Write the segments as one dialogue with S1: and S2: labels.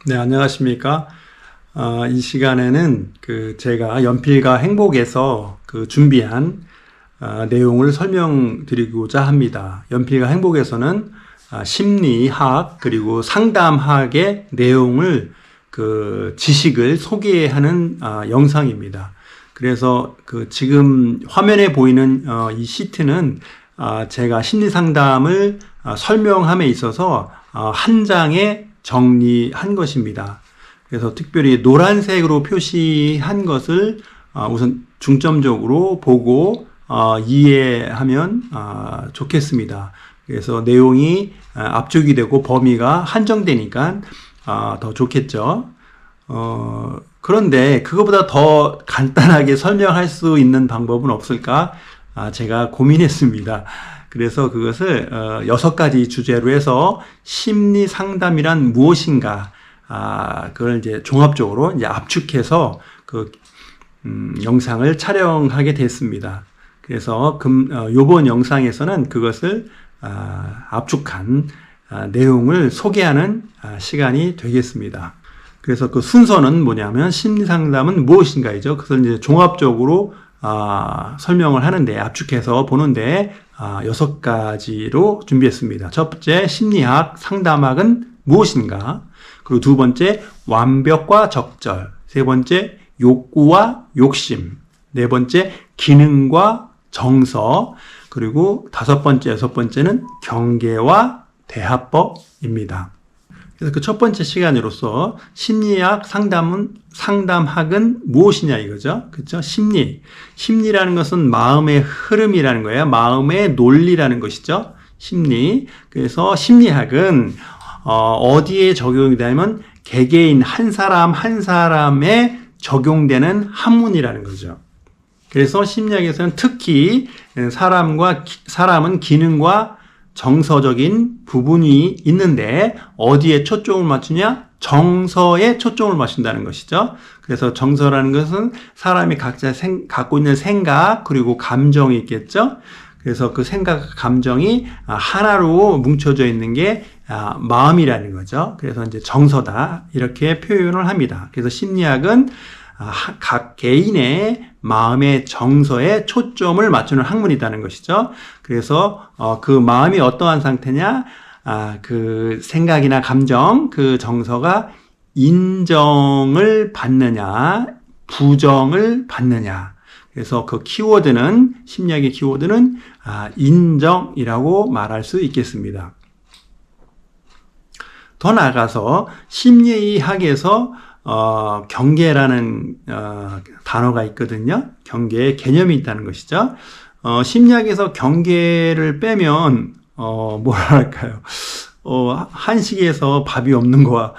S1: 네, 안녕하십니까. 이 시간에는 제가 연필과 행복에서 준비한 내용을 설명드리고자 합니다. 연필과 행복에서는 심리학 그리고 상담학의 내용을 지식을 소개하는 영상입니다. 그래서 지금 화면에 보이는 이 시트는 제가 심리 상담을 설명함에 있어서 한 장에 정리한 것입니다. 그래서 특별히 노란색으로 표시한 것을 우선 중점적으로 보고 이해하면 좋겠습니다. 그래서 내용이 압축이 되고 범위가 한정되니까 더 좋겠죠. 그런데 그거보다 더 간단하게 설명할 수 있는 방법은 없을까? 제가 고민했습니다. 그래서 그것을 6가지 주제로 해서 심리 상담이란 무엇인가, 그걸 이제 종합적으로 이제 압축해서 영상을 촬영하게 됐습니다. 그래서 요번 영상에서는 그것을 압축한 내용을 소개하는 시간이 되겠습니다. 그래서 그 순서는 뭐냐면 심리 상담은 무엇인가이죠. 그것을 이제 종합적으로 설명을 하는데, 압축해서 보는데 6가지로 준비했습니다. 첫 번째, 심리학, 상담학은 무엇인가? 그리고 두 번째, 완벽과 적절. 세 번째, 욕구와 욕심. 네 번째, 기능과 정서. 그리고 5번째, 6번째는 경계와 대화법입니다. 그래서 첫 번째 시간으로서 심리학, 상담학은 무엇이냐 이거죠. 그렇죠? 심리라는 것은 마음의 흐름이라는 거예요. 마음의 논리라는 것이죠. 심리. 그래서 심리학은 어디에 적용이 되냐면 개개인 한 사람 한 사람에 적용되는 학문이라는 거죠. 그래서 심리학에서는 특히 사람은 기능과 정서적인 부분이 있는데 어디에 초점을 맞추냐? 정서에 초점을 맞춘다는 것이죠. 그래서 정서라는 것은 사람이 각자 갖고 있는 생각 그리고 감정이 있겠죠. 그래서 그 생각, 감정이 하나로 뭉쳐져 있는 게 마음이라는 거죠. 그래서 이제 정서다 이렇게 표현을 합니다. 그래서 심리학은 각 개인의 마음의 정서에 초점을 맞추는 학문이라는 것이죠. 그래서 그 마음이 어떠한 상태냐, 그 생각이나 감정, 그 정서가 인정을 받느냐, 부정을 받느냐. 그래서 그 키워드는, 심리학의 키워드는 인정이라고 말할 수 있겠습니다. 더 나아가서 심리학에서 경계라는 단어가 있거든요. 경계의 개념이 있다는 것이죠. 심리학에서 경계를 빼면 뭐랄까요? 한식에서 밥이 없는 거와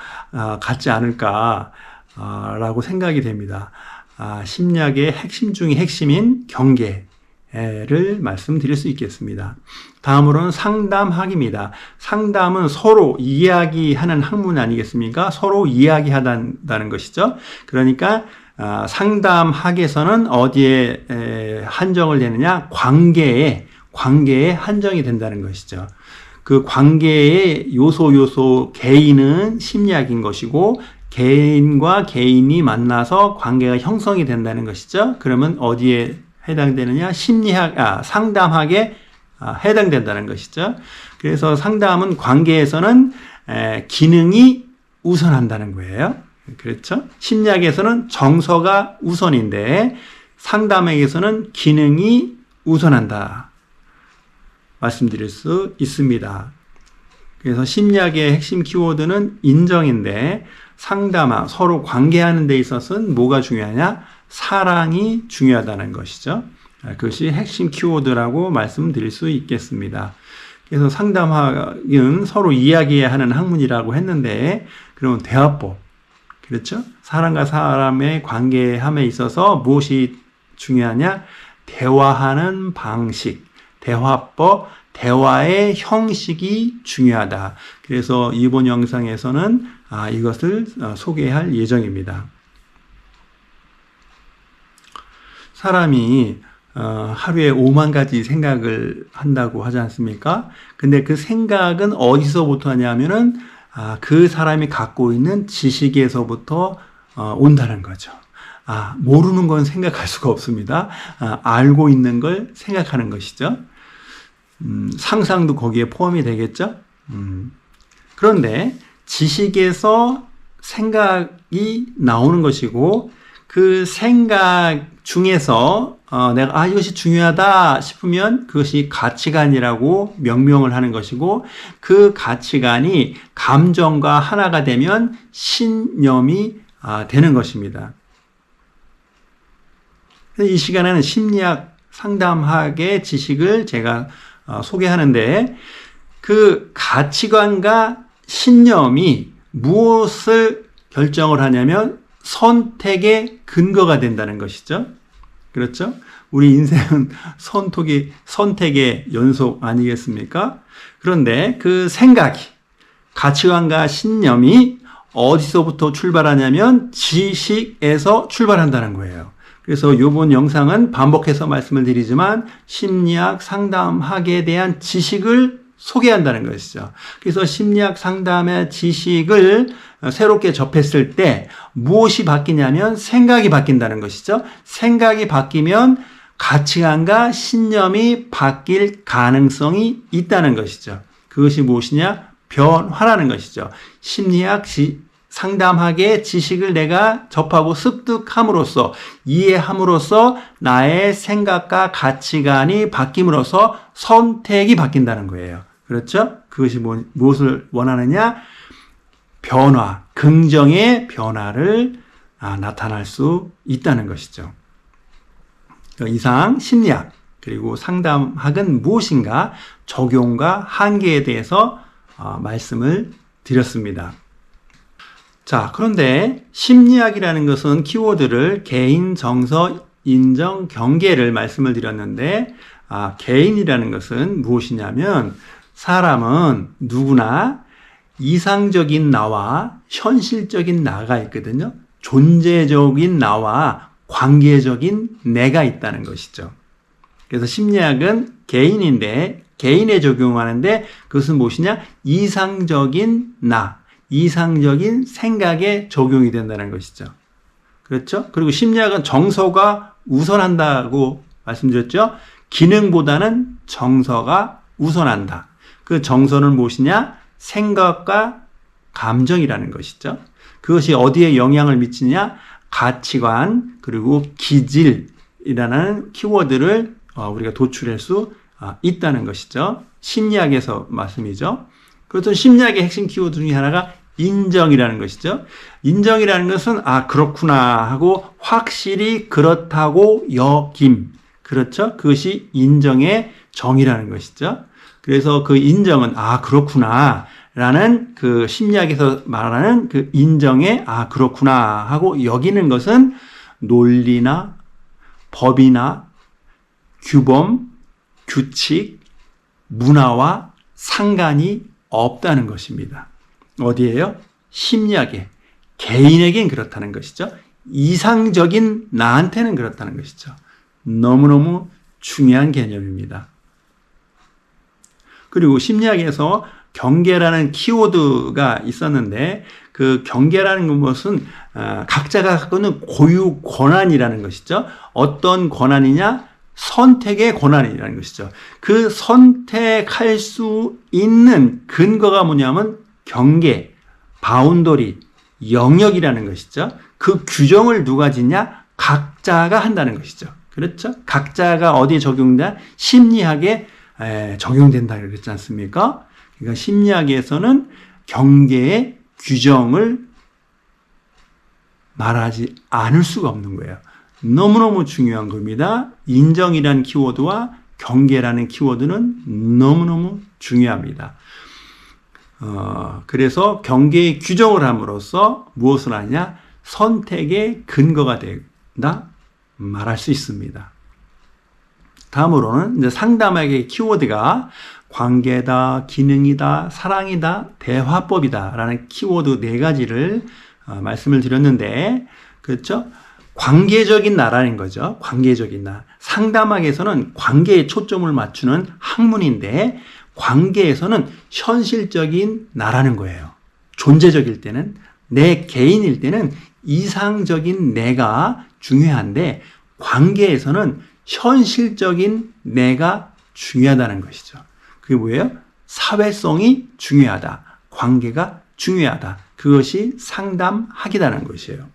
S1: 같지 않을까 라고 생각이 됩니다. 심리학의 핵심 중의 핵심인 경계를 말씀드릴 수 있겠습니다. 다음으로는 상담학입니다. 상담은 서로 이야기하는 학문 아니겠습니까? 서로 이야기하다는 것이죠. 그러니까 상담학에서는 어디에 한정을 되느냐? 관계에 한정이 된다는 것이죠. 그 관계의 요소 개인은 심리학인 것이고, 개인과 개인이 만나서 관계가 형성이 된다는 것이죠. 그러면 어디에 해당되느냐? 상담학에 해당된다는 것이죠. 그래서 상담은 관계에서는 기능이 우선한다는 거예요. 그렇죠? 심리학에서는 정서가 우선인데 상담학에서는 기능이 우선한다. 말씀드릴 수 있습니다. 그래서 심리학의 핵심 키워드는 인정인데, 상담학, 서로 관계하는 데 있어서는 뭐가 중요하냐? 사랑이 중요하다는 것이죠. 그것이 핵심 키워드라고 말씀드릴 수 있겠습니다. 그래서 상담학은 서로 이야기하는 학문이라고 했는데, 그러면 대화법, 그렇죠? 사람과 사람의 관계함에 있어서 무엇이 중요하냐? 대화하는 방식, 대화법, 대화의 형식이 중요하다. 그래서 이번 영상에서는 이것을 소개할 예정입니다. 사람이 하루에 5만 가지 생각을 한다고 하지 않습니까? 근데 그 생각은 어디서부터 하냐면은 그 사람이 갖고 있는 지식에서부터 온다는 거죠. 모르는 건 생각할 수가 없습니다. 알고 있는 걸 생각하는 것이죠. 상상도 거기에 포함이 되겠죠. 그런데 지식에서 생각이 나오는 것이고, 그 생각 중에서 내가 이것이 중요하다 싶으면 그것이 가치관이라고 명명을 하는 것이고, 그 가치관이 감정과 하나가 되면 신념이 되는 것입니다. 이 시간에는 심리학 상담학의 지식을 제가 소개하는데, 그 가치관과 신념이 무엇을 결정을 하냐면 선택의 근거가 된다는 것이죠. 그렇죠? 우리 인생은 선택의 연속 아니겠습니까? 그런데 그 생각이, 가치관과 신념이 어디서부터 출발하냐면 지식에서 출발한다는 거예요. 그래서 이번 영상은 반복해서 말씀을 드리지만 심리학 상담학에 대한 지식을 소개한다는 것이죠. 그래서 심리학 상담의 지식을 새롭게 접했을 때 무엇이 바뀌냐면 생각이 바뀐다는 것이죠. 생각이 바뀌면 가치관과 신념이 바뀔 가능성이 있다는 것이죠. 그것이 무엇이냐? 변화라는 것이죠. 심리학 상담학의 지식을 내가 접하고 습득함으로써, 이해함으로써 나의 생각과 가치관이 바뀜으로써 선택이 바뀐다는 거예요. 그렇죠? 그것이 무엇을 원하느냐? 변화, 긍정의 변화를 나타날 수 있다는 것이죠. 이상 심리학 그리고 상담학은 무엇인가, 적용과 한계에 대해서 말씀을 드렸습니다. 자, 그런데 심리학이라는 것은 키워드를 개인, 정서, 인정, 경계를 말씀을 드렸는데, 개인이라는 것은 무엇이냐면 사람은 누구나 이상적인 나와 현실적인 나가 있거든요. 존재적인 나와 관계적인 내가 있다는 것이죠. 그래서 심리학은 개인인데, 개인에 적용하는데 그것은 무엇이냐? 이상적인 나, 이상적인 생각에 적용이 된다는 것이죠. 그렇죠? 그리고 심리학은 정서가 우선한다고 말씀드렸죠? 기능보다는 정서가 우선한다. 그 정서는 무엇이냐? 생각과 감정이라는 것이죠. 그것이 어디에 영향을 미치냐? 가치관 그리고 기질이라는 키워드를 우리가 도출할 수 있다는 것이죠. 심리학에서 말씀이죠. 그렇던 심리학의 핵심 키워드 중에 하나가 인정이라는 것이죠. 인정이라는 것은 그렇구나 하고 확실히 그렇다고 여김. 그렇죠? 그것이 인정의 정의라는 것이죠. 그래서 그 인정은 그렇구나 라는 그 심리학에서 말하는 그 인정의 그렇구나 하고 여기는 것은 논리나 법이나 규범, 규칙, 문화와 상관이 없다는 것입니다. 어디에요? 심리학에, 개인에겐 그렇다는 것이죠. 이상적인 나한테는 그렇다는 것이죠. 너무너무 중요한 개념입니다. 그리고 심리학에서 경계라는 키워드가 있었는데, 그 경계라는 것은 각자가 갖고 있는 고유 권한이라는 것이죠. 어떤 권한이냐? 선택의 권한이라는 것이죠. 그 선택할 수 있는 근거가 뭐냐면 경계, 바운더리, 영역이라는 것이죠. 그 규정을 누가 짓냐? 각자가 한다는 것이죠. 그렇죠? 각자가 어디에 적용된다? 심리학에 적용된다 그랬지 않습니까? 그러니까 심리학에서는 경계의 규정을 말하지 않을 수가 없는 거예요. 너무너무 중요한 겁니다. 인정이라는 키워드와 경계라는 키워드는 너무너무 중요합니다. 그래서 경계의 규정을 함으로써 무엇을 하냐? 선택의 근거가 된다 말할 수 있습니다. 다음으로는 이제 상담학의 키워드가 관계다, 기능이다, 사랑이다, 대화법이다 라는 키워드 4가지를 말씀을 드렸는데, 그렇죠? 관계적인 나라는 거죠. 관계적인 나. 상담학에서는 관계에 초점을 맞추는 학문인데, 관계에서는 현실적인 나라는 거예요. 존재적일 때는, 내 개인일 때는 이상적인 내가 중요한데 관계에서는 현실적인 내가 중요하다는 것이죠. 그게 뭐예요? 사회성이 중요하다. 관계가 중요하다. 그것이 상담학이라는 것이에요.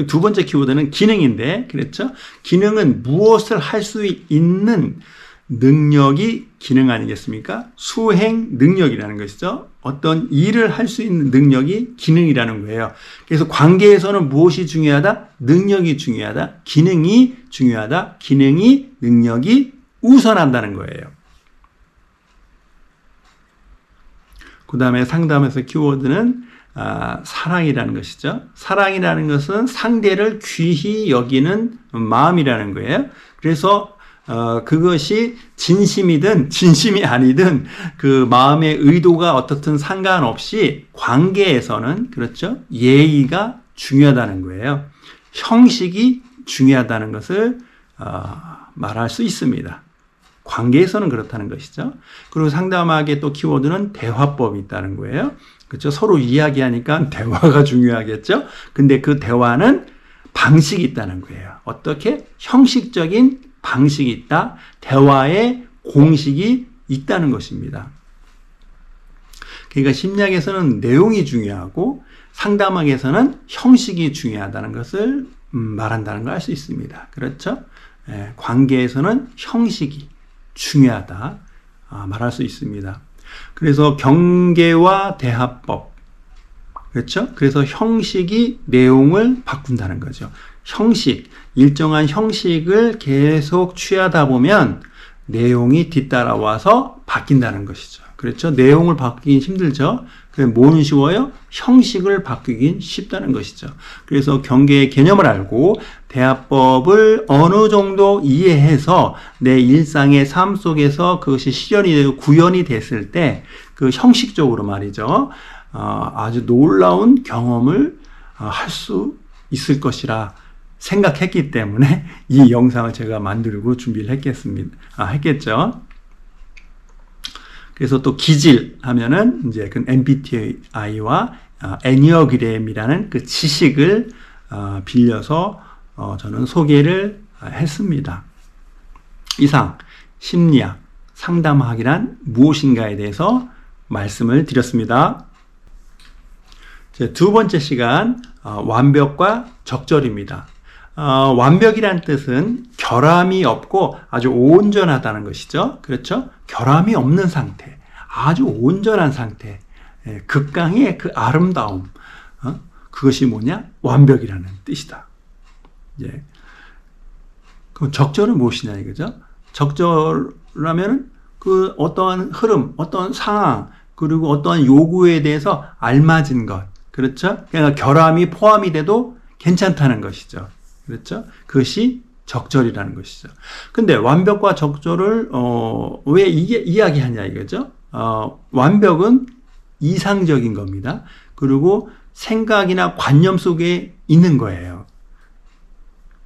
S1: 두 번째 키워드는 기능인데, 그랬죠? 기능은 무엇을 할 수 있는 능력이 기능 아니겠습니까? 수행 능력이라는 것이죠. 어떤 일을 할 수 있는 능력이 기능이라는 거예요. 그래서 관계에서는 무엇이 중요하다? 능력이 중요하다. 기능이 중요하다. 기능이 능력이 우선한다는 거예요. 그 다음에 상담에서 키워드는 사랑이라는 것이죠. 사랑이라는 것은 상대를 귀히 여기는 마음이라는 거예요. 그래서 그것이 진심이든 진심이 아니든 그 마음의 의도가 어떻든 상관없이 관계에서는, 그렇죠, 예의가 중요하다는 거예요. 형식이 중요하다는 것을 말할 수 있습니다. 관계에서는 그렇다는 것이죠. 그리고 상담학의 또 키워드는 대화법이 있다는 거예요. 그렇죠? 서로 이야기하니까 대화가 중요하겠죠. 근데 그 대화는 방식이 있다는 거예요. 어떻게? 형식적인 방식이 있다. 대화의 공식이 있다는 것입니다. 그러니까 심리학에서는 내용이 중요하고 상담학에서는 형식이 중요하다는 것을 말한다는 걸 알 수 있습니다. 그렇죠? 관계에서는 형식이 중요하다 말할 수 있습니다. 그래서 경계와 대화법, 그렇죠? 그래서 형식이 내용을 바꾼다는 거죠. 형식, 일정한 형식을 계속 취하다 보면 내용이 뒤따라와서 바뀐다는 것이죠. 그렇죠? 내용을 바꾸긴 힘들죠. 그럼 뭐는 쉬워요? 형식을 바꾸긴 쉽다는 것이죠. 그래서 경계의 개념을 알고 대화법을 어느 정도 이해해서 내 일상의 삶 속에서 그것이 실현이 되고 구현이 됐을 때 그 형식적으로 말이죠. 아주 놀라운 경험을 할 수 있을 것이라 생각했기 때문에 이 영상을 제가 만들고 준비를 했겠죠. 그래서 또 기질 하면은 이제 그 MBTI와 애니어그램이라는 그 지식을 빌려서 저는 소개를 했습니다. 이상 심리학, 상담학이란 무엇인가에 대해서 말씀을 드렸습니다. 두 번째 시간 완벽과 적절입니다. 완벽이란 뜻은 결함이 없고 아주 온전하다는 것이죠. 그렇죠? 결함이 없는 상태, 아주 온전한 상태, 극강의 그 아름다움, 그것이 뭐냐? 완벽이라는 뜻이다. 예. 그럼 적절은 무엇이냐 이거죠? 적절하면은 그 어떠한 흐름, 어떠한 상황, 그리고 어떠한 요구에 대해서 알맞은 것, 그렇죠? 그러니까 결함이 포함이 돼도 괜찮다는 것이죠. 그렇죠? 그것이 적절이라는 것이죠. 근데 완벽과 적절을 왜 이야기하냐 이거죠? 완벽은 이상적인 겁니다. 그리고 생각이나 관념 속에 있는 거예요.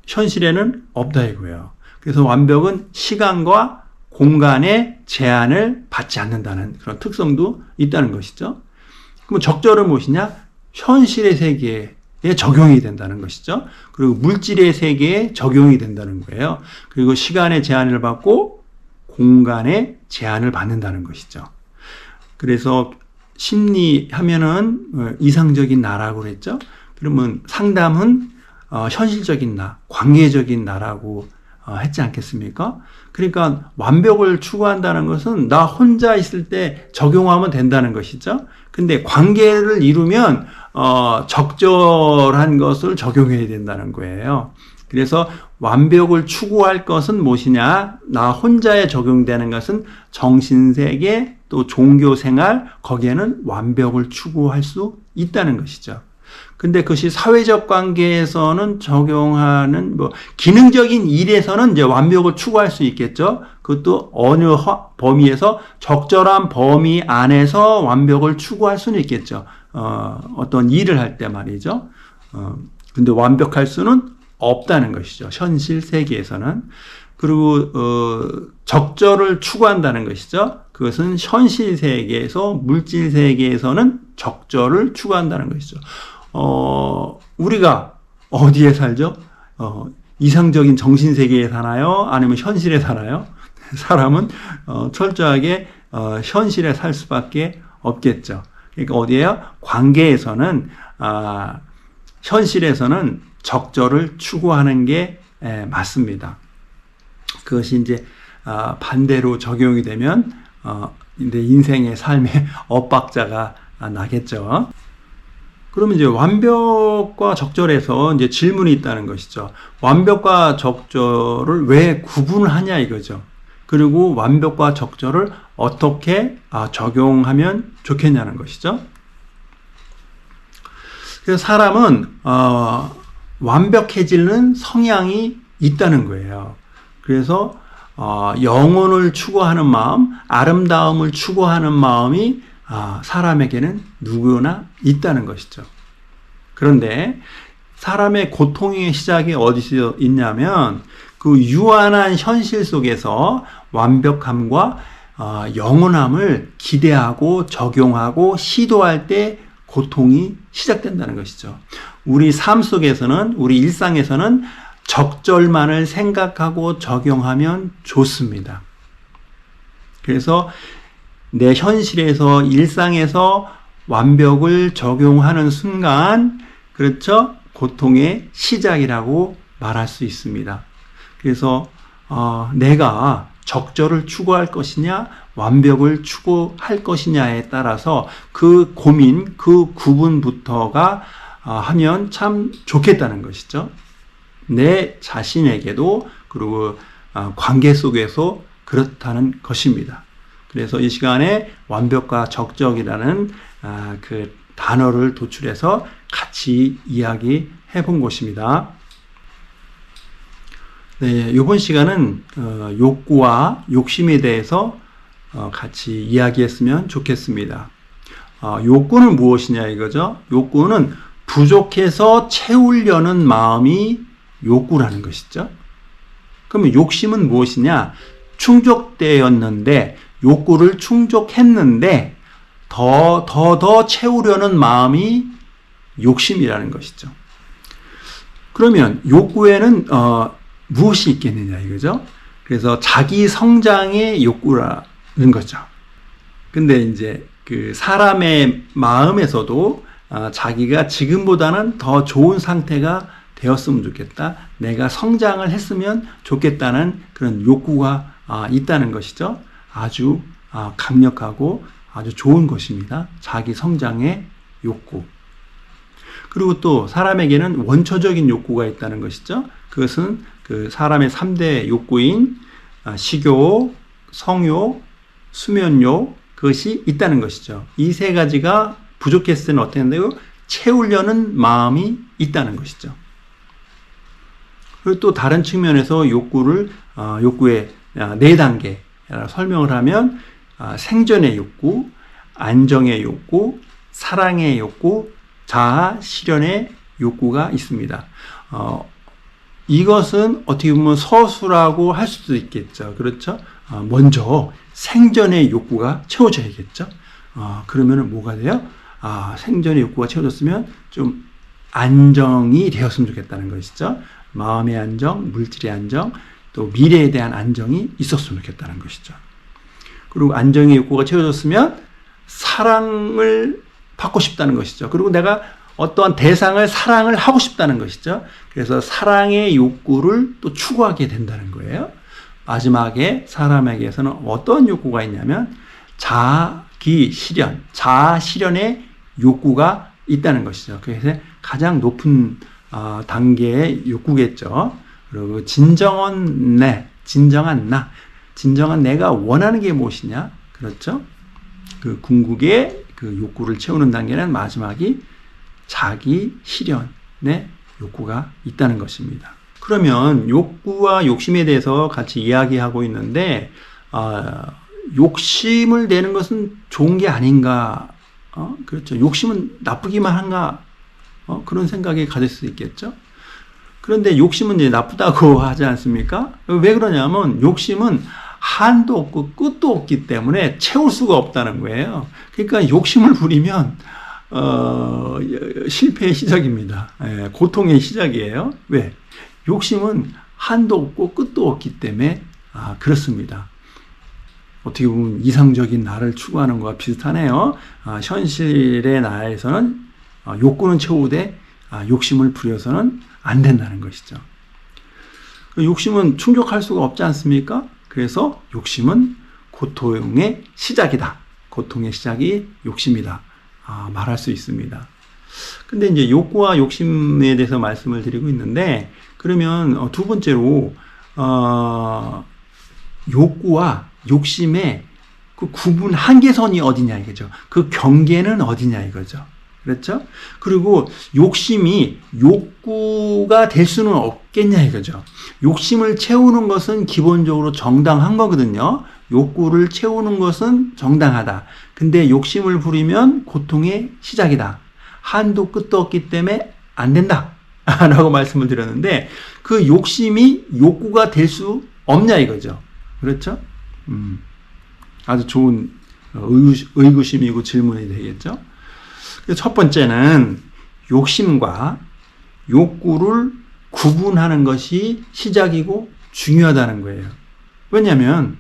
S1: 현실에는 없다 이거예요. 그래서 완벽은 시간과 공간의 제한을 받지 않는다는 그런 특성도 있다는 것이죠. 그럼 적절은 무엇이냐? 현실의 세계에 적용이 된다는 것이죠. 그리고 물질의 세계에 적용이 된다는 거예요. 그리고 시간의 제한을 받고 공간의 제한을 받는다는 것이죠. 그래서 심리 하면은 이상적인 나라고 그랬죠. 그러면 상담은 현실적인 나, 관계적인 나라고 했지 않겠습니까? 그러니까 완벽을 추구한다는 것은 나 혼자 있을 때 적용하면 된다는 것이죠. 근데 관계를 이루면 적절한 것을 적용해야 된다는 거예요. 그래서 완벽을 추구할 것은 무엇이냐? 나 혼자에 적용되는 것은 정신세계 또 종교생활, 거기에는 완벽을 추구할 수 있다는 것이죠. 근데 그것이 사회적 관계에서는 적용하는 기능적인 일에서는 이제 완벽을 추구할 수 있겠죠. 그것도 어느 범위에서 적절한 범위 안에서 완벽을 추구할 수는 있겠죠. 어떤 일을 할 때 말이죠. 근데 완벽할 수는 없다는 것이죠. 현실 세계에서는. 그리고 적절을 추구한다는 것이죠. 그것은 현실 세계에서, 물질 세계에서는 적절을 추구한다는 것이죠. 우리가 어디에 살죠? 이상적인 정신 세계에 사나요? 아니면 현실에 사나요? 사람은 철저하게 현실에 살 수밖에 없겠죠. 그러니까 어디에요? 관계에서는 현실에서는 적절을 추구하는 게 맞습니다. 그것이 이제 반대로 적용이 되면 이제 인생의 삶에 엇박자가 나겠죠. 그러면 이제 완벽과 적절에서 이제 질문이 있다는 것이죠. 완벽과 적절을 왜 구분하냐 이거죠. 그리고 완벽과 적절을 어떻게 적용하면 좋겠냐는 것이죠. 그래서 사람은 완벽해지는 성향이 있다는 거예요. 그래서 영혼을 추구하는 마음, 아름다움을 추구하는 마음이 사람에게는 누구나 있다는 것이죠. 그런데 사람의 고통의 시작이 어디서 있냐면 그 유한한 현실 속에서 완벽함과 영원함을 기대하고 적용하고 시도할 때 고통이 시작된다는 것이죠. 우리 삶 속에서는, 우리 일상에서는 적절만을 생각하고 적용하면 좋습니다. 그래서 내 현실에서, 일상에서 완벽을 적용하는 순간, 그렇죠? 고통의 시작이라고 말할 수 있습니다. 그래서 내가 적절을 추구할 것이냐, 완벽을 추구할 것이냐에 따라서 그 고민, 그 구분부터가 하면 참 좋겠다는 것이죠. 내 자신에게도, 그리고 관계 속에서 그렇다는 것입니다. 그래서 이 시간에 완벽과 적적이라는 그 단어를 도출해서 같이 이야기해 본 것입니다. 네, 이번 시간은 욕구와 욕심에 대해서 같이 이야기했으면 좋겠습니다. 욕구는 무엇이냐 이거죠. 욕구는 부족해서 채우려는 마음이 욕구라는 것이죠. 그러면 욕심은 무엇이냐? 충족되었는데, 욕구를 충족했는데 더 채우려는 마음이 욕심이라는 것이죠. 그러면 욕구에는 무엇이 있겠느냐 이거죠. 그래서 자기 성장의 욕구라는 거죠. 근데 이제 그 사람의 마음에서도 자기가 지금보다는 더 좋은 상태가 되었으면 좋겠다. 내가 성장을 했으면 좋겠다는 그런 욕구가 있다는 것이죠. 아주 강력하고 아주 좋은 것입니다. 자기 성장의 욕구. 그리고 또 사람에게는 원초적인 욕구가 있다는 것이죠. 그것은 그 사람의 3대 욕구인 식욕, 성욕, 수면욕, 그것이 있다는 것이죠. 이 세 가지가 부족했을 때는 어떻게 된다고요? 채우려는 마음이 있다는 것이죠. 그리고 또 다른 측면에서 욕구의 4단계 설명을 하면 생존의 욕구, 안정의 욕구, 사랑의 욕구, 자아 실현의 욕구가 있습니다. 이것은 어떻게 보면 서술하고 할 수도 있겠죠. 그렇죠? 먼저 생존의 욕구가 채워져야겠죠. 그러면 뭐가 돼요? 생존의 욕구가 채워졌으면 좀 안정이 되었으면 좋겠다는 것이죠. 마음의 안정, 물질의 안정, 또 미래에 대한 안정이 있었으면 좋겠다는 것이죠. 그리고 안정의 욕구가 채워졌으면 사랑을 받고 싶다는 것이죠. 그리고 내가 어떠한 대상을 사랑을 하고 싶다는 것이죠. 그래서 사랑의 욕구를 또 추구하게 된다는 거예요. 마지막에 사람에게서는 어떤 욕구가 있냐면 자기 실현, 자아 실현의 욕구가 있다는 것이죠. 그래서 가장 높은 단계의 욕구겠죠. 그리고 진정한 내가 원하는 게 무엇이냐? 그렇죠? 그 궁극의 그 욕구를 채우는 단계는 마지막이 자기 실현의 욕구가 있다는 것입니다. 그러면 욕구와 욕심에 대해서 같이 이야기하고 있는데, 욕심을 내는 것은 좋은 게 아닌가? 그렇죠. 욕심은 나쁘기만 한가? 그런 생각이 가질 수 있겠죠. 그런데 욕심은 이제 나쁘다고 하지 않습니까? 왜 그러냐면 욕심은 한도 없고 끝도 없기 때문에 채울 수가 없다는 거예요. 그러니까 욕심을 부리면 실패의 시작입니다. 예, 고통의 시작이에요. 왜? 욕심은 한도 없고 끝도 없기 때문에 그렇습니다. 어떻게 보면 이상적인 나를 추구하는 것과 비슷하네요. 현실의 나에서는 욕구는 채우되 욕심을 부려서는 안 된다는 것이죠. 욕심은 충족할 수가 없지 않습니까? 그래서 욕심은 고통의 시작이다. 고통의 시작이 욕심이다. 말할 수 있습니다. 근데 이제 욕구와 욕심에 대해서 말씀을 드리고 있는데, 그러면 두 번째로 욕구와 욕심의 그 구분 한계선이 어디냐 이거죠. 그 경계는 어디냐 이거죠. 그렇죠? 그리고 욕심이 욕구가 될 수는 없겠냐 이거죠. 욕심을 채우는 것은 기본적으로 정당한 거거든요. 욕구를 채우는 것은 정당하다. 근데 욕심을 부리면 고통의 시작이다. 한도 끝도 없기 때문에 안 된다. 라고 말씀을 드렸는데, 그 욕심이 욕구가 될 수 없냐 이거죠. 그렇죠? 아주 좋은 의구심이고 질문이 되겠죠. 첫 번째는 욕심과 욕구를 구분하는 것이 시작이고 중요하다는 거예요. 왜냐하면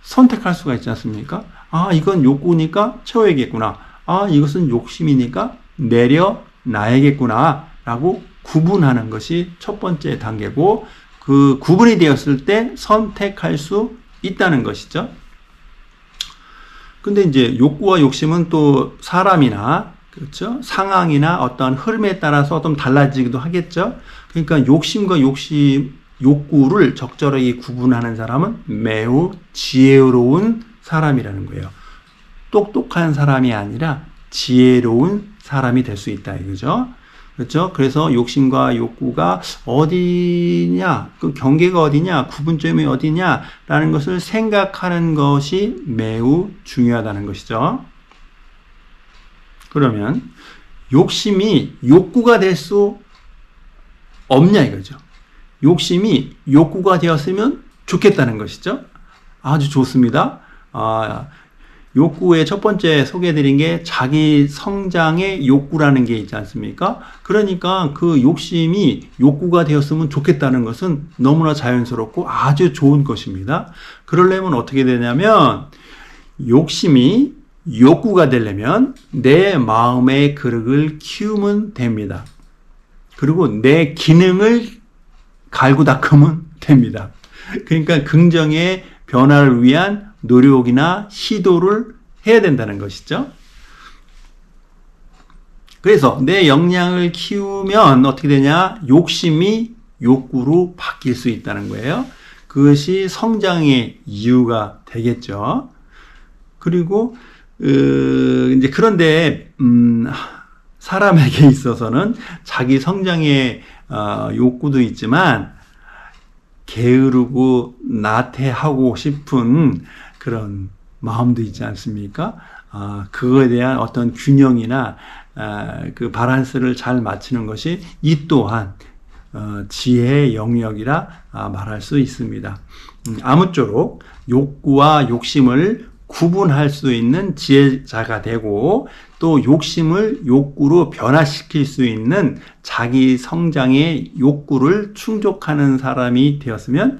S1: 선택할 수가 있지 않습니까? 이건 욕구니까 채워야겠구나. 이것은 욕심이니까 내려놔야겠구나. 라고 구분하는 것이 첫 번째 단계고, 그 구분이 되었을 때 선택할 수 있다는 것이죠. 근데 이제 욕구와 욕심은 또 사람이나, 그렇죠? 상황이나 어떤 흐름에 따라서 좀 달라지기도 하겠죠? 그러니까 욕심과 욕구를 적절하게 구분하는 사람은 매우 지혜로운 사람이라는 거예요. 똑똑한 사람이 아니라 지혜로운 사람이 될 수 있다 이거죠. 그렇죠? 그래서 욕심과 욕구가 어디냐, 그 경계가 어디냐, 구분점이 어디냐라는 것을 생각하는 것이 매우 중요하다는 것이죠. 그러면 욕심이 욕구가 될 수 없냐 이거죠. 욕심이 욕구가 되었으면 좋겠다는 것이죠. 아주 좋습니다. 욕구의 첫 번째 소개해드린 게 자기 성장의 욕구라는 게 있지 않습니까? 그러니까 그 욕심이 욕구가 되었으면 좋겠다는 것은 너무나 자연스럽고 아주 좋은 것입니다. 그러려면 어떻게 되냐면, 욕심이 욕구가 되려면 내 마음의 그릇을 키우면 됩니다. 그리고 내 기능을 갈고 닦으면 됩니다. 그러니까 긍정의 변화를 위한 노력이나 시도를 해야 된다는 것이죠. 그래서 내 역량을 키우면 어떻게 되냐? 욕심이 욕구로 바뀔 수 있다는 거예요. 그것이 성장의 이유가 되겠죠. 그리고 이제 그런데 사람에게 있어서는 자기 성장의 욕구도 있지만 게으르고 나태하고 싶은 그런 마음도 있지 않습니까? 그거에 대한 어떤 균형이나 그 밸런스를 잘 맞추는 것이 이 또한 지혜의 영역이라 말할 수 있습니다. 아무쪼록 욕구와 욕심을 구분할 수 있는 지혜자가 되고, 또 욕심을 욕구로 변화시킬 수 있는 자기 성장의 욕구를 충족하는 사람이 되었으면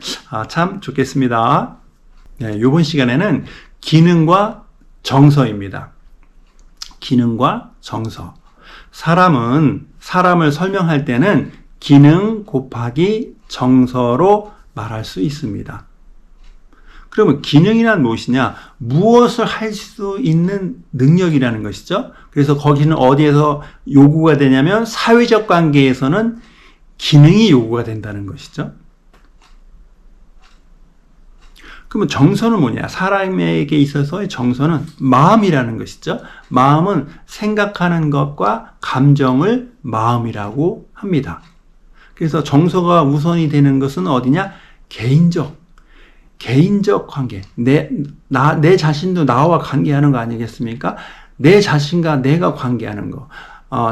S1: 참 좋겠습니다. 네, 이번 시간에는 기능과 정서입니다. 기능과 정서. 사람을 설명할 때는 기능 곱하기 정서로 말할 수 있습니다. 그러면 기능이란 무엇이냐? 무엇을 할 수 있는 능력이라는 것이죠. 그래서 거기는 어디에서 요구가 되냐면 사회적 관계에서는 기능이 요구가 된다는 것이죠. 그러면 정서는 뭐냐? 사람에게 있어서의 정서는 마음이라는 것이죠. 마음은 생각하는 것과 감정을 마음이라고 합니다. 그래서 정서가 우선이 되는 것은 어디냐? 개인적 관계. 내 자신도 나와 관계하는 거 아니겠습니까? 내 자신과 내가 관계하는 거.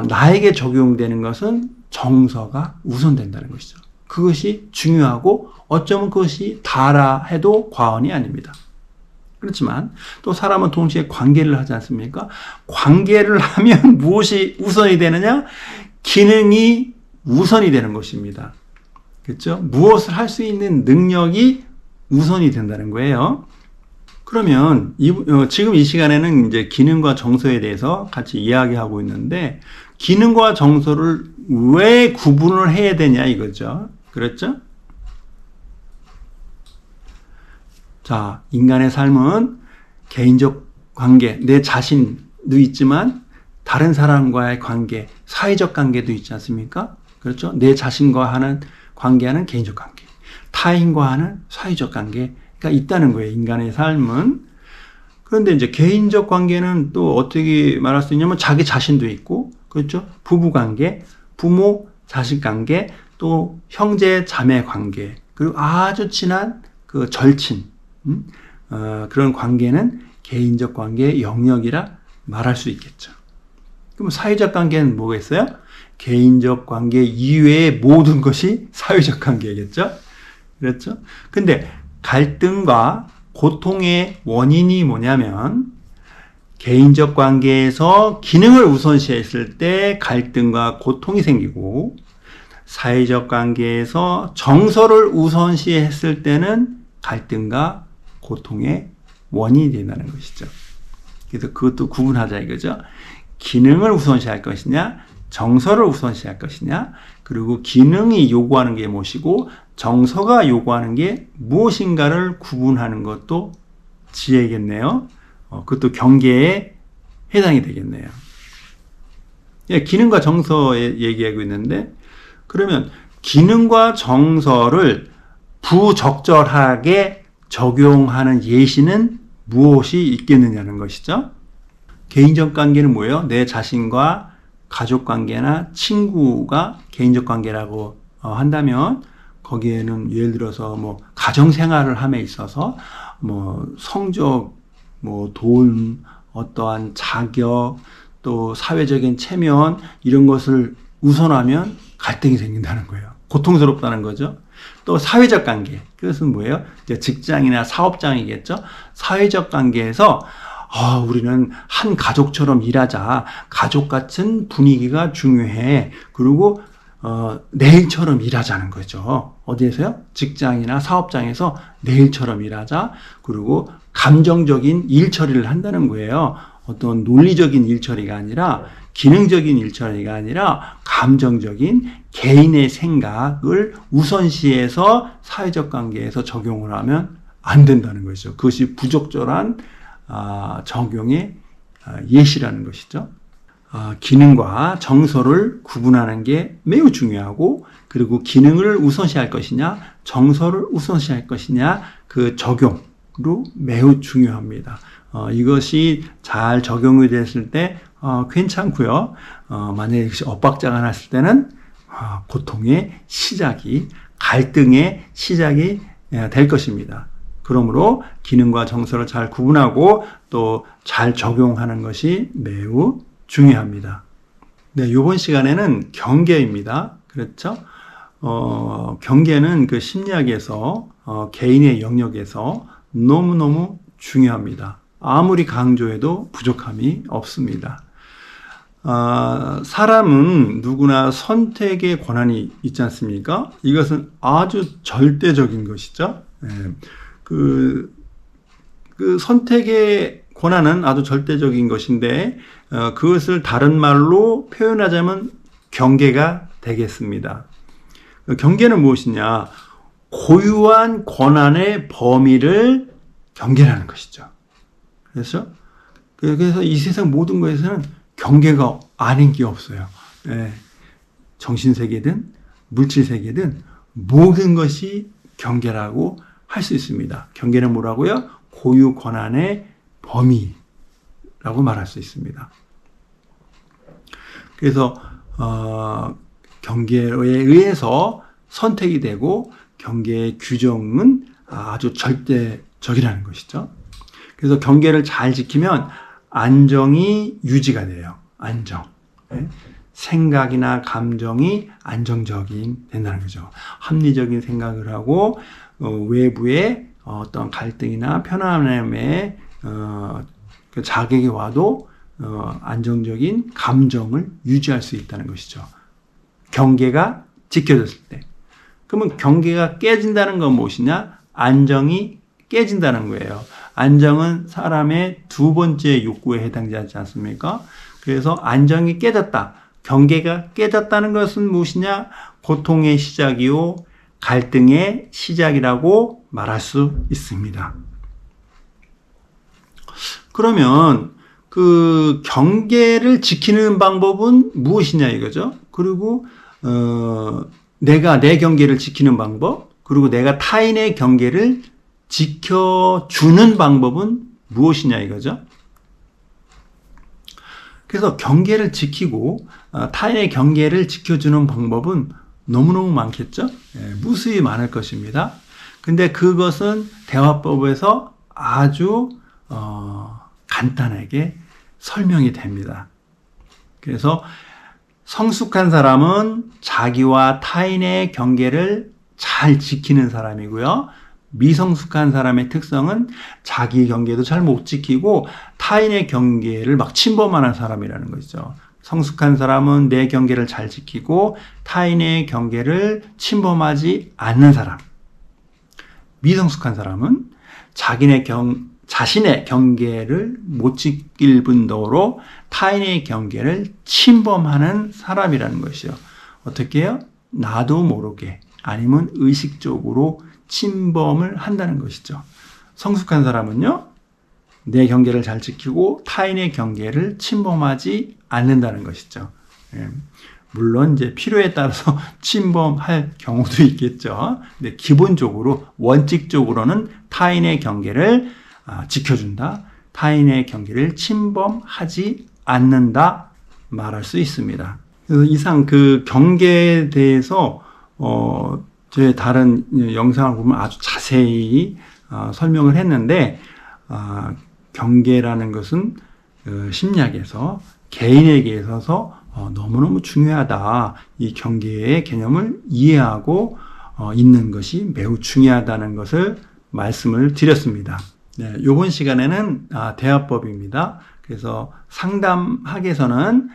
S1: 나에게 적용되는 것은 정서가 우선된다는 것이죠. 그것이 중요하고 어쩌면 그것이 다라 해도 과언이 아닙니다. 그렇지만 또 사람은 동시에 관계를 하지 않습니까? 관계를 하면 무엇이 우선이 되느냐? 기능이 우선이 되는 것입니다. 그렇죠? 무엇을 할 수 있는 능력이 우선이 된다는 거예요. 그러면 지금 이 시간에는 이제 기능과 정서에 대해서 같이 이야기하고 있는데 기능과 정서를 왜 구분을 해야 되냐 이거죠. 그렇죠? 자, 인간의 삶은 개인적 관계, 내 자신도 있지만 다른 사람과의 관계, 사회적 관계도 있지 않습니까? 그렇죠? 내 자신과 하는 관계하는 개인적 관계, 타인과 하는 사회적 관계가 있다는 거예요. 인간의 삶은. 그런데 이제 개인적 관계는 또 어떻게 말할 수 있냐면 자기 자신도 있고, 그렇죠? 부부 관계, 부모, 자식 관계, 또 형제, 자매 관계, 그리고 아주 친한 그 절친, 그런 관계는 개인적 관계의 영역이라 말할 수 있겠죠. 그럼 사회적 관계는 뭐가 있어요? 개인적 관계 이외의 모든 것이 사회적 관계겠죠? 그렇죠? 근데 갈등과 고통의 원인이 뭐냐면 개인적 관계에서 기능을 우선시했을 때 갈등과 고통이 생기고 사회적 관계에서 정서를 우선시했을 때는 갈등과 고통의 원인이 된다는 것이죠. 그래서 그것도 구분하자 이거죠. 기능을 우선시할 것이냐, 정서를 우선시할 것이냐, 그리고 기능이 요구하는 게 무엇이고 정서가 요구하는 게 무엇인가를 구분하는 것도 지혜겠네요. 그것도 경계에 해당이 되겠네요. 예, 기능과 정서에 얘기하고 있는데 그러면 기능과 정서를 부적절하게 적용하는 예시는 무엇이 있겠느냐는 것이죠. 개인적 관계는 뭐예요? 내 자신과 가족 관계나 친구가 개인적 관계라고 한다면 거기에는 예를 들어서 뭐 가정 생활을 함에 있어서 뭐 성적, 뭐 돈, 어떠한 자격, 또 사회적인 체면 이런 것을 우선하면 갈등이 생긴다는 거예요. 고통스럽다는 거죠. 또 사회적 관계, 그것은 뭐예요? 이제 직장이나 사업장이겠죠. 사회적 관계에서 우리는 한 가족처럼 일하자. 가족 같은 분위기가 중요해. 그리고 내일처럼 일하자는 거죠. 어디에서요? 직장이나 사업장에서 내일처럼 일하자. 그리고 감정적인 일 처리를 한다는 거예요. 어떤 논리적인 일 처리가 아니라 기능적인 일 처리가 아니라 감정적인 개인의 생각을 우선시해서 사회적 관계에서 적용을 하면 안 된다는 것이죠. 그것이 부적절한 적용의 예시라는 것이죠. 기능과 정서를 구분하는 게 매우 중요하고 그리고 기능을 우선시할 것이냐 정서를 우선시할 것이냐 그 적용도 매우 중요합니다. 이것이 잘 적용이 됐을 때 괜찮고요. 만약에 이것이 엇박자가 났을 때는 고통의 시작이 갈등의 시작이 될 것입니다. 그러므로 기능과 정서를 잘 구분하고 또 잘 적용하는 것이 매우 중요합니다. 네, 이번 시간에는 경계입니다. 그렇죠? 경계는 그 심리학에서 개인의 영역에서 너무너무 중요합니다. 아무리 강조해도 부족함이 없습니다. 사람은 누구나 선택의 권한이 있지 않습니까? 이것은 아주 절대적인 것이죠. 그 선택의 권한은 아주 절대적인 것인데 그것을 다른 말로 표현하자면 경계가 되겠습니다. 경계는 무엇이냐? 고유한 권한의 범위를 경계라는 것이죠. 그래서 이 세상 모든 것에서는 경계가 아닌 게 없어요. 정신세계든 물질세계든 모든 것이 경계라고 할 수 있습니다. 경계는 뭐라고요? 고유 권한의 범위라고 말할 수 있습니다. 그래서 경계에 의해서 선택이 되고 경계의 규정은 아주 절대적이라는 것이죠. 그래서 경계를 잘 지키면 안정이 유지가 돼요. 안정. 생각이나 감정이 안정적인 된다는 거죠. 합리적인 생각을 하고 외부의 어떤 갈등이나 편안함에 그 자극이 와도 안정적인 감정을 유지할 수 있다는 것이죠. 경계가 지켜졌을 때. 그러면 경계가 깨진다는 건 무엇이냐? 안정이 깨진다는 거예요. 안정은 사람의 두 번째 욕구에 해당되지 않습니까? 그래서 안정이 깨졌다. 경계가 깨졌다는 것은 무엇이냐? 고통의 시작이요, 갈등의 시작이라고 말할 수 있습니다. 그러면 그 경계를 지키는 방법은 무엇이냐 이거죠. 그리고 내가 내 경계를 지키는 방법, 그리고 내가 타인의 경계를 지켜주는 방법은 무엇이냐 이거죠. 그래서 경계를 지키고 타인의 경계를 지켜주는 방법은 너무너무 많겠죠. 무수히 많을 것입니다. 근데 그것은 대화법에서 아주 간단하게 설명이 됩니다. 그래서 성숙한 사람은 자기와 타인의 경계를 잘 지키는 사람이고요. 미성숙한 사람의 특성은 자기 경계도 잘 못 지키고 타인의 경계를 막 침범하는 사람이라는 것이죠. 성숙한 사람은 내 경계를 잘 지키고 타인의 경계를 침범하지 않는 사람. 미성숙한 사람은 자신의 경계를 못 지킬 뿐더러 타인의 경계를 침범하는 사람이라는 것이요. 어떻게 해요? 나도 모르게 아니면 의식적으로 침범을 한다는 것이죠. 성숙한 사람은요, 내 경계를 잘 지키고 타인의 경계를 침범하지 않는다는 것이죠. 물론 이제 필요에 따라서 침범할 경우도 있겠죠. 근데 기본적으로 원칙적으로는 타인의 경계를 지켜준다. 타인의 경계를 침범하지 않는다 말할 수 있습니다. 그래서 이상 그 경계에 대해서 제 다른 영상을 보면 아주 자세히 설명을 했는데 경계라는 것은 심리학에서 개인에게 있어서 너무너무 중요하다. 이 경계의 개념을 이해하고 있는 것이 매우 중요하다는 것을 말씀을 드렸습니다. 네, 이번 시간에는 대화법입니다. 그래서 상담학에서는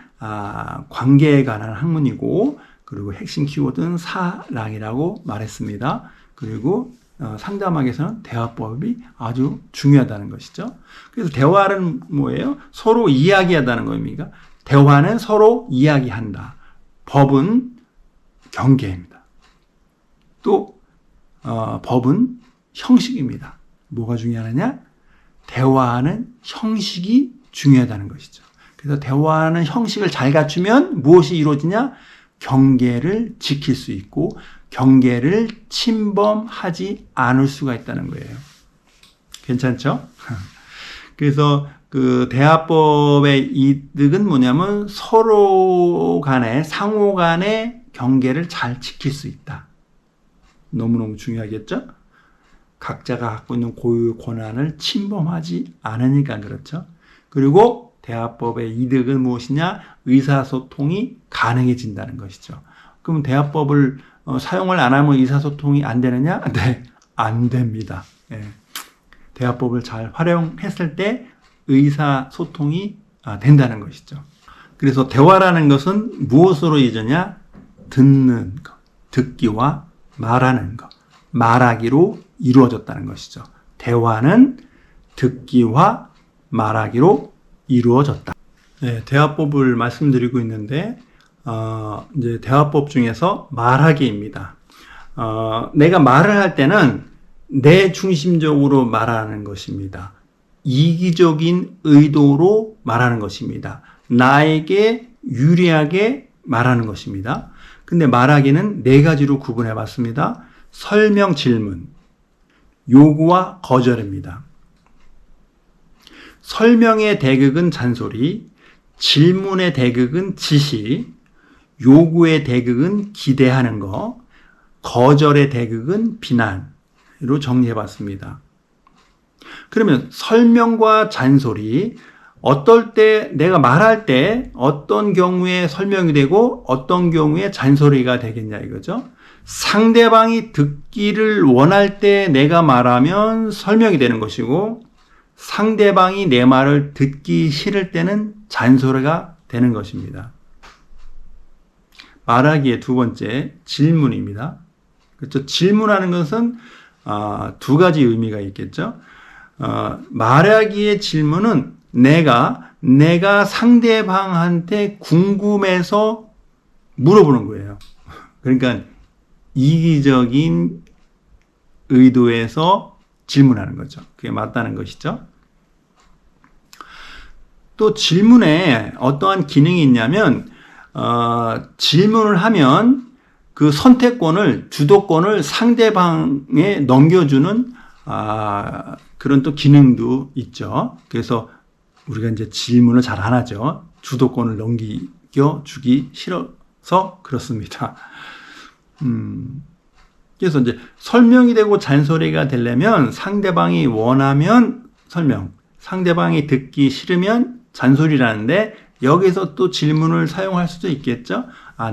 S1: 관계에 관한 학문이고 그리고 핵심 키워드는 사랑이라고 말했습니다. 그리고 상담학에서는 대화법이 아주 중요하다는 것이죠. 그래서 대화는 뭐예요? 서로 이야기하다는 겁니까? 대화는 서로 이야기한다. 법은 경계입니다. 또 법은 형식입니다. 뭐가 중요하느냐? 대화하는 형식이 중요하다는 것이죠. 그래서 대화하는 형식을 잘 갖추면 무엇이 이루어지냐? 경계를 지킬 수 있고 경계를 침범하지 않을 수가 있다는 거예요. 괜찮죠? 그래서 그 대화법의 이득은 뭐냐면 서로 간에 상호 간의 경계를 잘 지킬 수 있다. 너무너무 중요하겠죠? 각자가 갖고 있는 고유 권한을 침범하지 않으니까 그렇죠. 그리고 대화법의 이득은 무엇이냐? 의사소통이 가능해진다는 것이죠. 그럼 대화법을 사용을 안 하면 의사소통이 안 되느냐? 네, 안 됩니다. 예. 대화법을 잘 활용했을 때 의사소통이 된다는 것이죠. 그래서 대화라는 것은 무엇으로 이루어지냐? 듣는 것, 듣기와 말하는 것, 말하기로 이루어졌다는 것이죠. 대화는 듣기와 말하기로 이루어졌다. 네, 대화법을 말씀드리고 있는데 이제 대화법 중에서 말하기입니다. 내가 말을 할 때는 내 중심적으로 말하는 것입니다. 이기적인 의도로 말하는 것입니다. 나에게 유리하게 말하는 것입니다. 근데 말하기는 네 가지로 구분해 봤습니다. 설명, 질문, 요구와 거절입니다. 설명의 대극은 잔소리, 질문의 대극은 지시, 요구의 대극은 기대하는 거, 거절의 대극은 비난으로 정리해 봤습니다. 그러면 설명과 잔소리, 어떨 때 내가 말할 때 어떤 경우에 설명이 되고 어떤 경우에 잔소리가 되겠냐 이거죠. 상대방이 듣기를 원할 때 내가 말하면 설명이 되는 것이고 상대방이 내 말을 듣기 싫을 때는 잔소리가 되는 것입니다. 말하기의 두 번째 질문입니다. 그렇죠? 질문하는 것은 두 가지 의미가 있겠죠. 말하기의 질문은 내가 상대방한테 궁금해서 물어보는 거예요. 그러니까 이기적인 의도에서 질문하는 거죠. 그게 맞다는 것이죠. 또 질문에 어떠한 기능이 있냐면 질문을 하면 그 선택권을, 주도권을 상대방에 넘겨주는 그런 또 기능도 있죠. 그래서 우리가 이제 질문을 잘 안 하죠. 주도권을 넘겨주기 싫어서 그렇습니다. 그래서 이제 설명이 되고 잔소리가 되려면 상대방이 원하면 설명, 상대방이 듣기 싫으면 잔소리라는데 여기서 또 질문을 사용할 수도 있겠죠.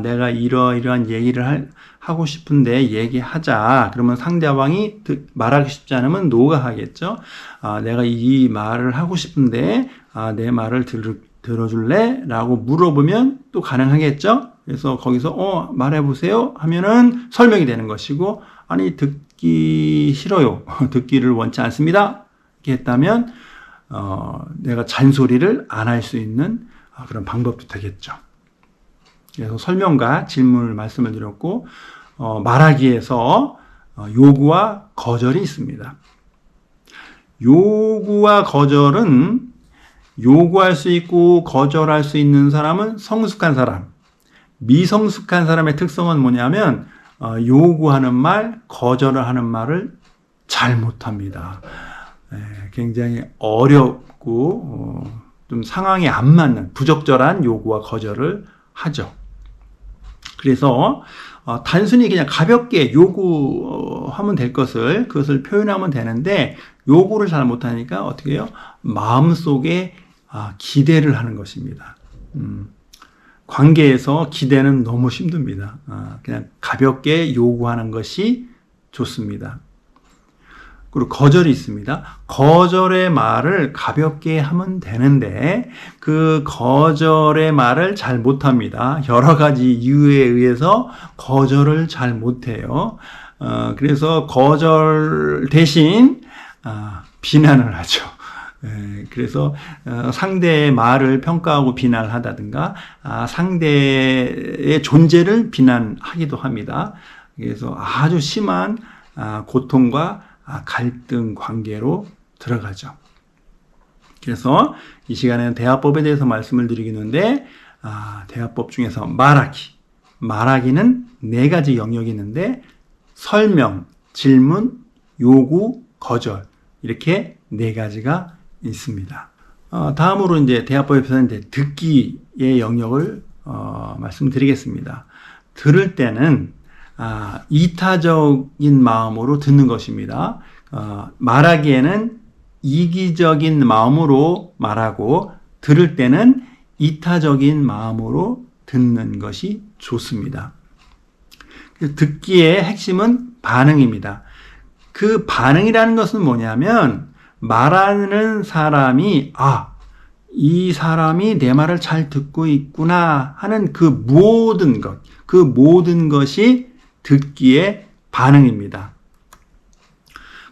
S1: 내가 이러이러한 얘기를 하고 싶은데 얘기하자. 그러면 상대방이 말하기 쉽지 않으면 노가 하겠죠. 내가 이 말을 하고 싶은데 내 말을 들어줄래? 라고 물어보면 또 가능하겠죠. 그래서 거기서 말해보세요 하면은 설명이 되는 것이고, 아니 듣기 싫어요, 듣기를 원치 않습니다 이렇게 했다면 내가 잔소리를 안 할 수 있는 그런 방법도 되겠죠. 그래서 설명과 질문을 말씀을 드렸고, 말하기에서 요구와 거절이 있습니다. 요구와 거절은 요구할 수 있고 거절할 수 있는 사람은 성숙한 사람, 미성숙한 사람의 특성은 뭐냐면 요구하는 말, 거절을 하는 말을 잘 못합니다. 굉장히 어렵고 좀 상황에 안 맞는 부적절한 요구와 거절을 하죠. 그래서 단순히 그냥 가볍게 요구하면 될 그것을 표현하면 되는데 요구를 잘 못하니까 어떻게 해요? 마음속에 기대를 하는 것입니다. 관계에서 기대는 너무 힘듭니다. 그냥 가볍게 요구하는 것이 좋습니다. 그리고 거절이 있습니다. 거절의 말을 가볍게 하면 되는데 그 거절의 말을 잘 못합니다. 여러 가지 이유에 의해서 거절을 잘 못해요. 그래서 거절 대신 비난을 하죠. 그래서 상대의 말을 평가하고 비난을 하다든가 상대의 존재를 비난하기도 합니다. 그래서 아주 심한 고통과 갈등 관계로 들어가죠. 그래서 이 시간에는 대화법에 대해서 말씀을 드리겠는데 대화법 중에서 말하기는 네 가지 영역이 있는데 설명, 질문, 요구, 거절 이렇게 네 가지가 있습니다. 다음으로 이제 대화법에서는 이제 듣기의 영역을 말씀드리겠습니다. 들을 때는 이타적인 마음으로 듣는 것입니다. 말하기에는 이기적인 마음으로 말하고 들을 때는 이타적인 마음으로 듣는 것이 좋습니다. 듣기의 핵심은 반응입니다. 그 반응이라는 것은 뭐냐면 말하는 사람이 이 사람이 내 말을 잘 듣고 있구나 하는 그 모든 것이 듣기의 반응입니다.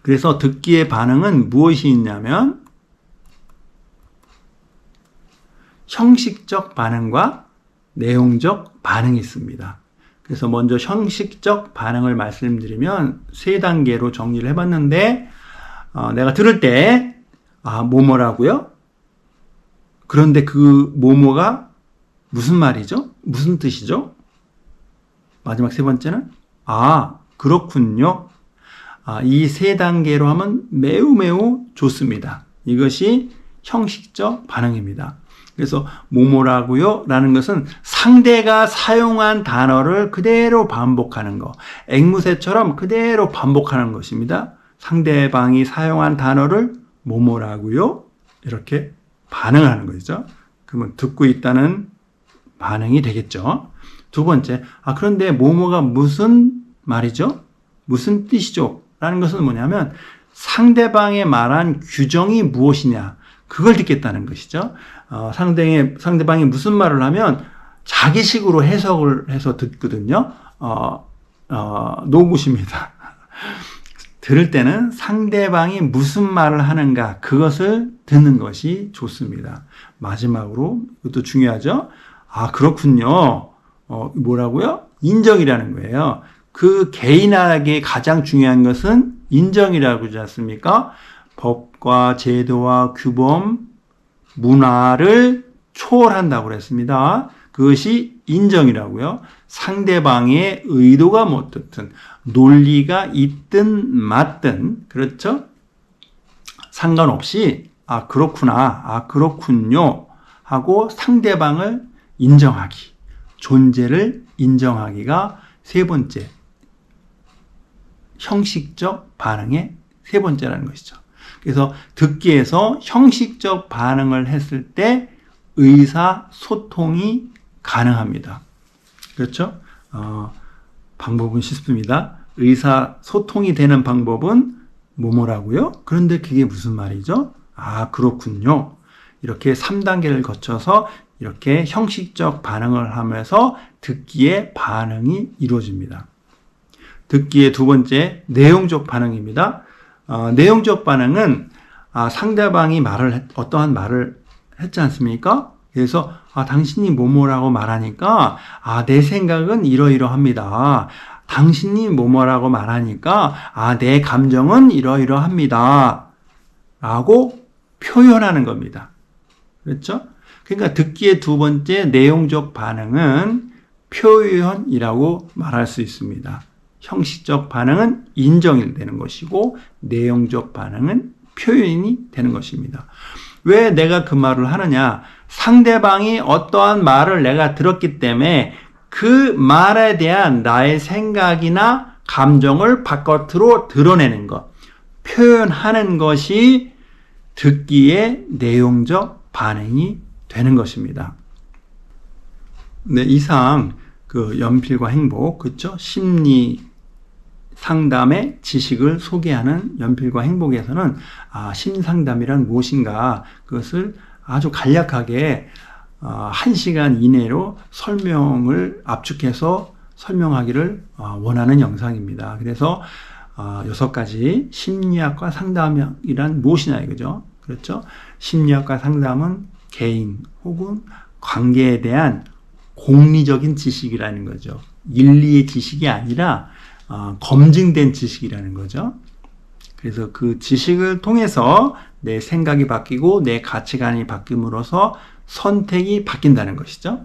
S1: 그래서 듣기의 반응은 무엇이 있냐면 형식적 반응과 내용적 반응이 있습니다. 그래서 먼저 형식적 반응을 말씀드리면 세 단계로 정리를 해봤는데 내가 들을 때 뭐뭐라고요? 그런데 그 뭐뭐가 무슨 말이죠? 무슨 뜻이죠? 마지막 세 번째는 그렇군요. 이 세 단계로 하면 매우 좋습니다. 이것이 형식적 반응입니다. 그래서 뭐뭐라고요? 라는 것은 상대가 사용한 단어를 그대로 반복하는 거. 앵무새처럼 그대로 반복하는 것입니다. 상대방이 사용한 단어를 뭐뭐라고요? 이렇게 반응을 하는 거죠. 그러면 듣고 있다는 반응이 되겠죠. 두 번째, 그런데 뭐뭐가 무슨 말이죠? 무슨 뜻이죠? 라는 것은 뭐냐면 상대방의 말한 규정이 무엇이냐, 그걸 듣겠다는 것이죠. 상대방이 무슨 말을 하면 자기식으로 해석을 해서 듣거든요. 노굿입니다. 들을 때는 상대방이 무슨 말을 하는가, 그것을 듣는 것이 좋습니다. 마지막으로, 이것도 중요하죠. 그렇군요. 뭐라고요? 인정이라는 거예요. 그 개인에게 가장 중요한 것은 인정이라고 그러지 않습니까? 법과 제도와 규범, 문화를 초월한다고 그랬습니다. 그것이 인정이라고요. 상대방의 의도가 어떻든, 논리가 있든 맞든, 그렇죠? 상관없이 그렇구나, 그렇군요 하고 상대방을 인정하기, 존재를 인정하기가 세 번째, 형식적 반응의 세 번째라는 것이죠. 그래서 듣기에서 형식적 반응을 했을 때 의사소통이 가능합니다. 그렇죠? 방법은 쉽습니다. 의사소통이 되는 방법은 뭐뭐라고요? 그런데 그게 무슨 말이죠? 그렇군요. 이렇게 3단계를 거쳐서 이렇게 형식적 반응을 하면서 듣기의 반응이 이루어집니다. 듣기의 두 번째, 내용적 반응입니다. 내용적 반응은 상대방이 어떠한 말을 했지 않습니까? 그래서 당신이 뭐뭐라고 말하니까 내 생각은 이러이러합니다. 당신이 뭐뭐라고 말하니까 내 감정은 이러이러합니다. 라고 표현하는 겁니다. 그렇죠? 그러니까 듣기의 두 번째 내용적 반응은 표현이라고 말할 수 있습니다. 형식적 반응은 인정이 되는 것이고 내용적 반응은 표현이 되는 것입니다. 왜 내가 그 말을 하느냐? 상대방이 어떠한 말을 내가 들었기 때문에 그 말에 대한 나의 생각이나 감정을 바깥으로 드러내는 것, 표현하는 것이 듣기의 내용적 반응이 되는 것입니다. 네, 이상 연필과 행복, 그렇죠? 심리 상담의 지식을 소개하는 연필과 행복에서는 심리 상담이란 무엇인가, 그것을 아주 간략하게 1시간 이내로 설명을 압축해서 설명하기를 원하는 영상입니다. 그래서 6가지 심리학과 상담이란 무엇이냐 이거죠. 그렇죠? 심리학과 상담은 개인 혹은 관계에 대한 공리적인 지식이라는 거죠. 윤리의 지식이 아니라 검증된 지식이라는 거죠. 그래서 그 지식을 통해서 내 생각이 바뀌고 내 가치관이 바뀜으로써 선택이 바뀐다는 것이죠.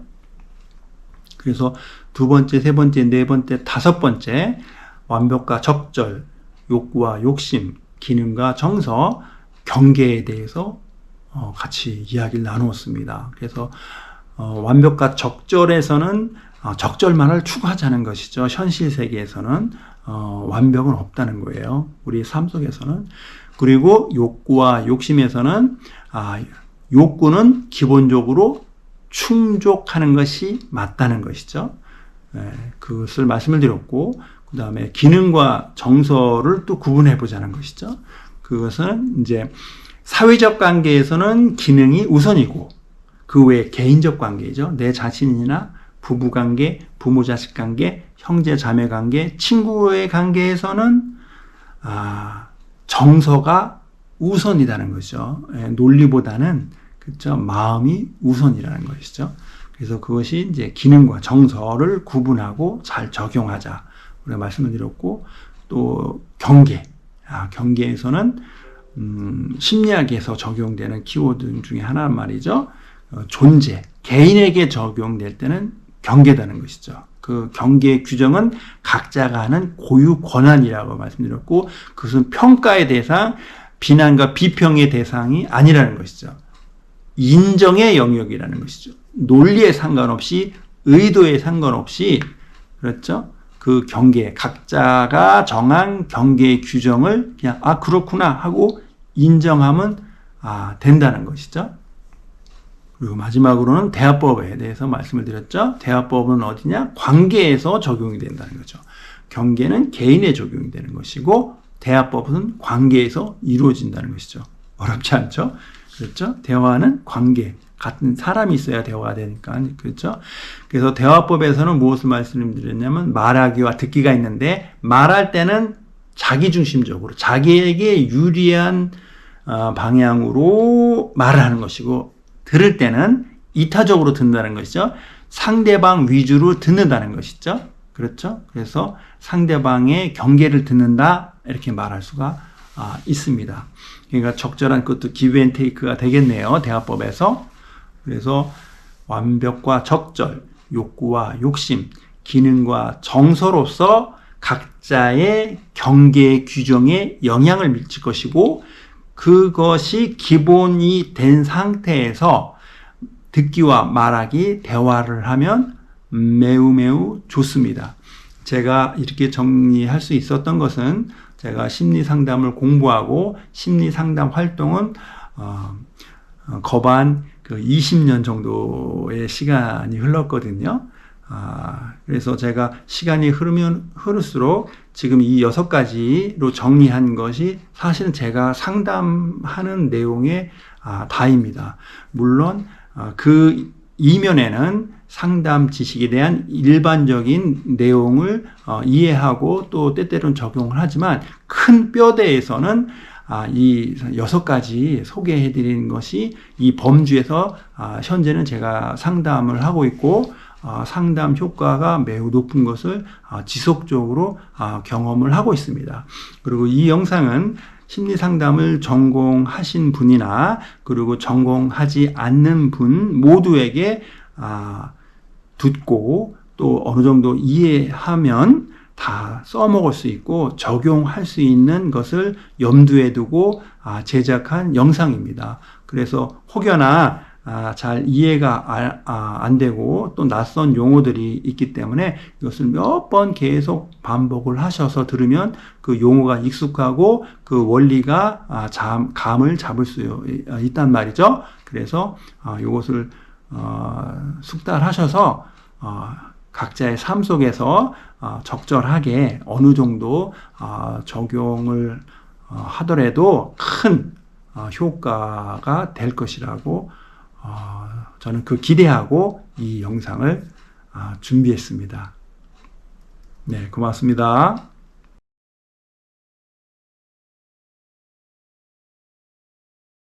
S1: 그래서 두 번째, 세 번째, 네 번째, 다섯 번째, 완벽과 적절, 욕구와 욕심, 기능과 정서, 경계에 대해서 같이 이야기를 나누었습니다. 그래서 완벽과 적절에서는 적절만을 추구하자는 것이죠. 현실 세계에서는 완벽은 없다는 거예요. 우리 삶 속에서는. 그리고 욕구와 욕심에서는 욕구는 기본적으로 충족하는 것이 맞다는 것이죠. 그것을 말씀을 드렸고, 그 다음에 기능과 정서를 또 구분해 보자는 것이죠. 그것은 이제 사회적 관계에서는 기능이 우선이고, 그 외에 개인적 관계죠. 내 자신이나 부부 관계, 부모 자식 관계, 형제 자매 관계, 친구의 관계에서는 정서가 우선이라는 거죠. 논리보다는, 그렇죠, 마음이 우선이라는 것이죠. 그래서 그것이 이제 기능과 정서를 구분하고 잘 적용하자, 우리가 말씀을 드렸고, 또 경계, 경계에서는 심리학에서 적용되는 키워드 중에 하나란 말이죠. 존재, 개인에게 적용될 때는 경계다는 것이죠. 그 경계의 규정은 각자가 하는 고유 권한이라고 말씀드렸고, 그것은 평가의 대상, 비난과 비평의 대상이 아니라는 것이죠. 인정의 영역이라는 것이죠. 논리에 상관없이, 의도에 상관없이, 그렇죠? 그 경계, 각자가 정한 경계의 규정을 그냥 그렇구나 하고 인정하면 된다는 것이죠. 그리고 마지막으로는 대화법에 대해서 말씀을 드렸죠. 대화법은 어디냐? 관계에서 적용이 된다는 거죠. 경계는 개인에 적용이 되는 것이고 대화법은 관계에서 이루어진다는 것이죠. 어렵지 않죠? 그렇죠? 대화는 관계, 같은 사람이 있어야 대화가 되니까. 그렇죠? 그래서 대화법에서는 무엇을 말씀드렸냐면 말하기와 듣기가 있는데, 말할 때는 자기중심적으로 자기에게 유리한 방향으로 말을 하는 것이고, 들을 때는 이타적으로 듣는다는 것이죠. 상대방 위주로 듣는다는 것이죠. 그렇죠? 그래서 상대방의 경계를 듣는다, 이렇게 말할 수가 있습니다. 그러니까 적절한 것도 기브 앤 테이크가 되겠네요. 대화법에서. 그래서 완벽과 적절, 욕구와 욕심, 기능과 정서로서 각자의 경계 규정에 영향을 미칠 것이고, 그것이 기본이 된 상태에서 듣기와 말하기, 대화를 하면 매우 좋습니다. 제가 이렇게 정리할 수 있었던 것은, 제가 심리상담을 공부하고 심리상담 활동은 거반 20년 정도의 시간이 흘렀거든요. 그래서 제가 시간이 흐르면 흐를수록 지금 이 6가지로 정리한 것이 사실은 제가 상담하는 내용의 다입니다. 물론 그 이면에는 상담 지식에 대한 일반적인 내용을 이해하고 또 때때로는 적용을 하지만, 큰 뼈대에서는 이 6가지 소개해드리는 것이 이 범주에서 현재는 제가 상담을 하고 있고, 상담 효과가 매우 높은 것을 지속적으로 경험을 하고 있습니다. 그리고 이 영상은 심리상담을 전공하신 분이나 그리고 전공하지 않는 분 모두에게 듣고 또 어느 정도 이해하면 다 써먹을 수 있고 적용할 수 있는 것을 염두에 두고 제작한 영상입니다. 그래서 혹여나 잘 이해가 안 되고 또 낯선 용어들이 있기 때문에 이것을 몇 번 계속 반복을 하셔서 들으면 그 용어가 익숙하고 그 원리가 감을 잡을 수 있단 말이죠. 그래서 이것을 숙달하셔서 각자의 삶 속에서 적절하게 어느 정도 적용을 하더라도 큰 효과가 될 것이라고 저는 그 기대하고 이 영상을 준비했습니다. 네, 고맙습니다.